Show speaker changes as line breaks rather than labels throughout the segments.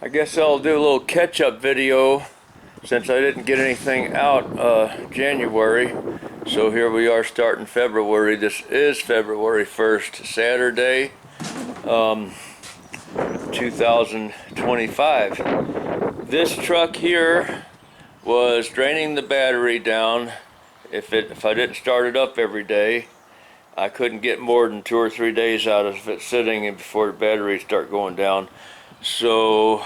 I guess I'll do a little catch-up video since I didn't get anything out January. So here we are starting February. This is February 1st, Saturday, 2025. This truck here was draining the battery down. If I didn't start it up every day, I couldn't get more than 2 or 3 days out of it sitting and before the batteries start going down. So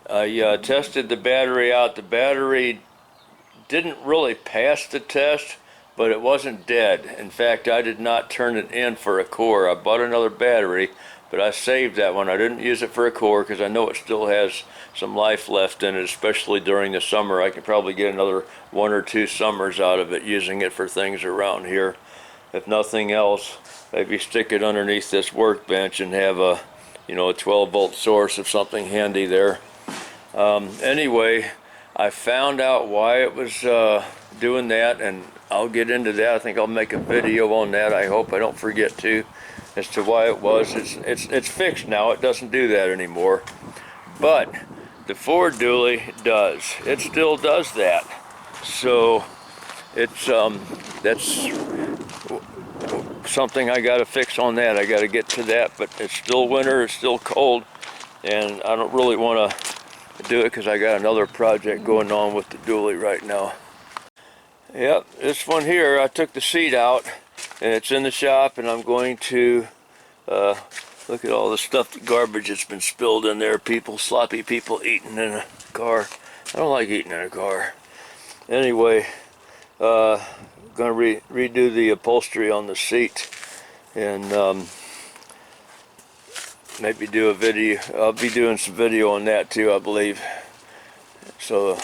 I tested the battery out. The battery didn't really pass the test, but it wasn't dead. In fact, I did not turn it in for a core. I bought another battery, but I saved that one. I didn't use it for a core because I know it still has some life left in it, especially during the summer. I could probably get another 1 or 2 summers out of it using it for things around here. If nothing else, maybe stick it underneath this workbench and have a 12-volt source of something handy there. Anyway, I found out why it was doing that, and I'll get into that. I think I'll make a video on that. I hope I don't forget to, as to why it was. It's fixed now. It doesn't do that anymore. But the Ford dually does. It still does that. So it's that's something I got to fix on that. I got to get to that. But it's still winter. It's still cold, and I don't really want to do it because I got another project going on with the dually right now. Yep, this one here, I took the seat out and it's in the shop, and I'm going to look at all the stuff, the garbage that's been spilled in there. Sloppy people eating in a car. I don't like eating in a car. Anyway, gonna redo the upholstery on the seat, and maybe do a video. I'll be doing some video on that too, I believe. So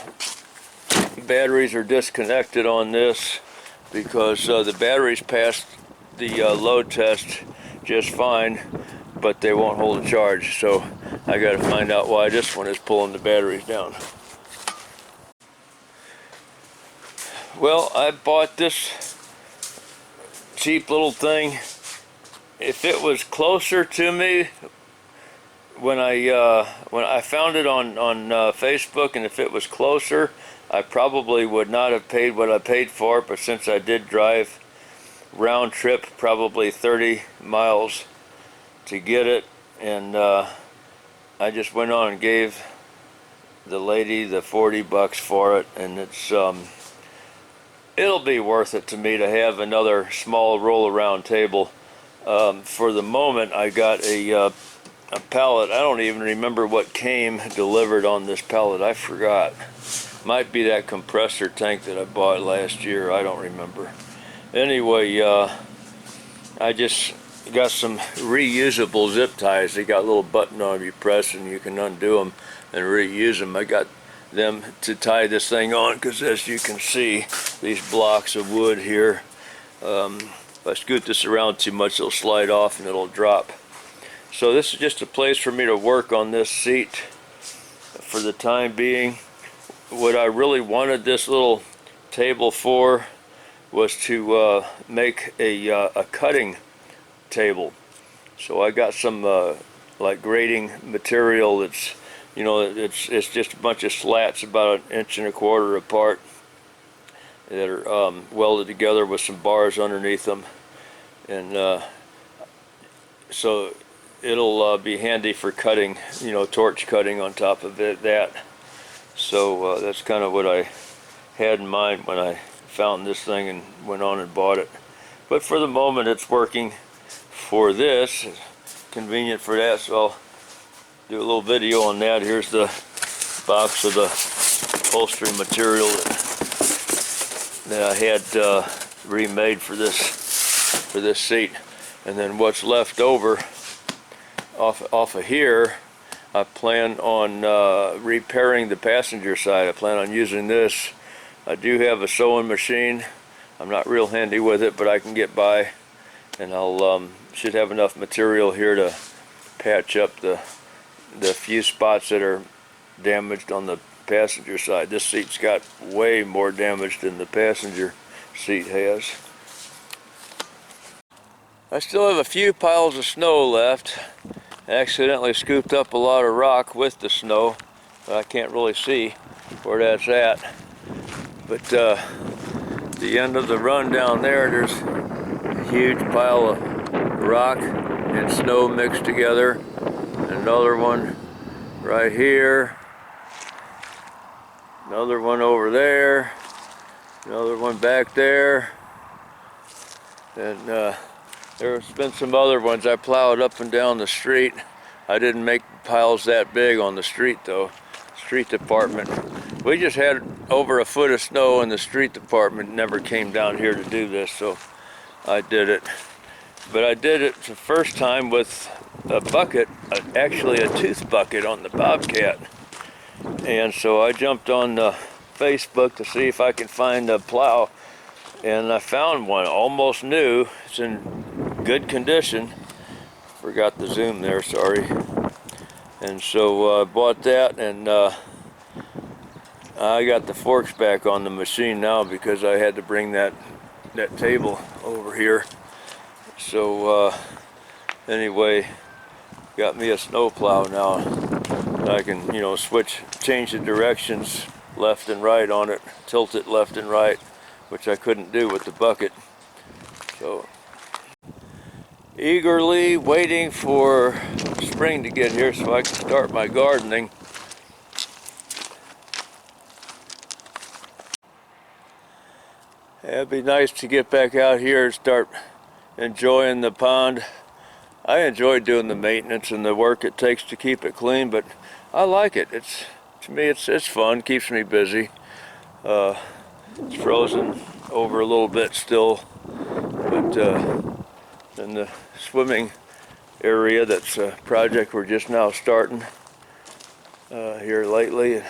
the batteries are disconnected on this because the batteries passed the load test just fine, but they won't hold a charge. So I got to find out why this one is pulling the batteries down. Well, I bought this cheap little thing. If it was closer to me when I found it on Facebook, and if it was closer, I probably would not have paid what I paid for it. But since I did drive round trip probably 30 miles to get it, and I just went on and gave the lady the $40 for it, and it'll be worth it to me to have another small roll-around table. For the moment, I got a pallet. I don't even remember what came delivered on this pallet. I forgot. Might be that compressor tank that I bought last year. I don't remember. Anyway, I just got some reusable zip ties. They got a little button on them you press and you can undo them and reuse them. I got them to tie this thing on because, as you can see, these blocks of wood here, if I scoot this around too much, it'll slide off and it'll drop. So this is just a place for me to work on this seat for the time being. What I really wanted this little table for was to make a cutting table. So I got some like grating material that's, it's just a bunch of slats about 1.25 inches apart that are welded together with some bars underneath them, and so it'll be handy for cutting, torch cutting on top of that. So that's kind of what I had in mind when I found this thing and went on and bought it. But for the moment, it's working for this. It's convenient for that, so I'll do a little video on that. Here's the box of the upholstery material that I had remade for this seat, and then what's left over off of here, I plan on repairing the passenger side. I plan on using this. I do have a sewing machine. I'm not real handy with it, but I can get by, and I'll should have enough material here to patch up the few spots that are damaged on the passenger side. This seat's got way more damage than the passenger seat has. I still have a few piles of snow left, Accidentally scooped up a lot of rock with the snow, but I can't really see where that's at. But the end of the run down there, there's a huge pile of rock and snow mixed together. Another one right here. Another one over there. Another one back there. And there's been some other ones I plowed up and down the street. I didn't make piles that big on the street though. Street department. We just had over a foot of snow and the street department never came down here to do this, so I did it. But I did it the first time with a bucket, actually a tooth bucket on the Bobcat. And so I jumped on Facebook to see if I could find a plow, and I found one, almost new. It's in good condition. Forgot the zoom there, sorry. And so I bought that, and I got the forks back on the machine now because I had to bring that table over here. So anyway, got me a snow plow now. I can, change the directions left and right on it, tilt it left and right, which I couldn't do with the bucket. So eagerly waiting for spring to get here so I can start my gardening. It'd be nice to get back out here and start enjoying the pond. I enjoy doing the maintenance and the work it takes to keep it clean, but I like it. To me it's fun, keeps me busy. It's frozen over a little bit still, but in the swimming area, that's a project we're just now starting here lately.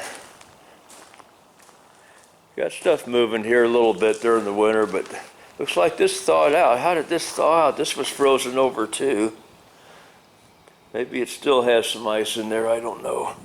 Got stuff moving here a little bit during the winter, but looks like this thawed out. How did this thaw out? This was frozen over too. Maybe it still has some ice in there, I don't know.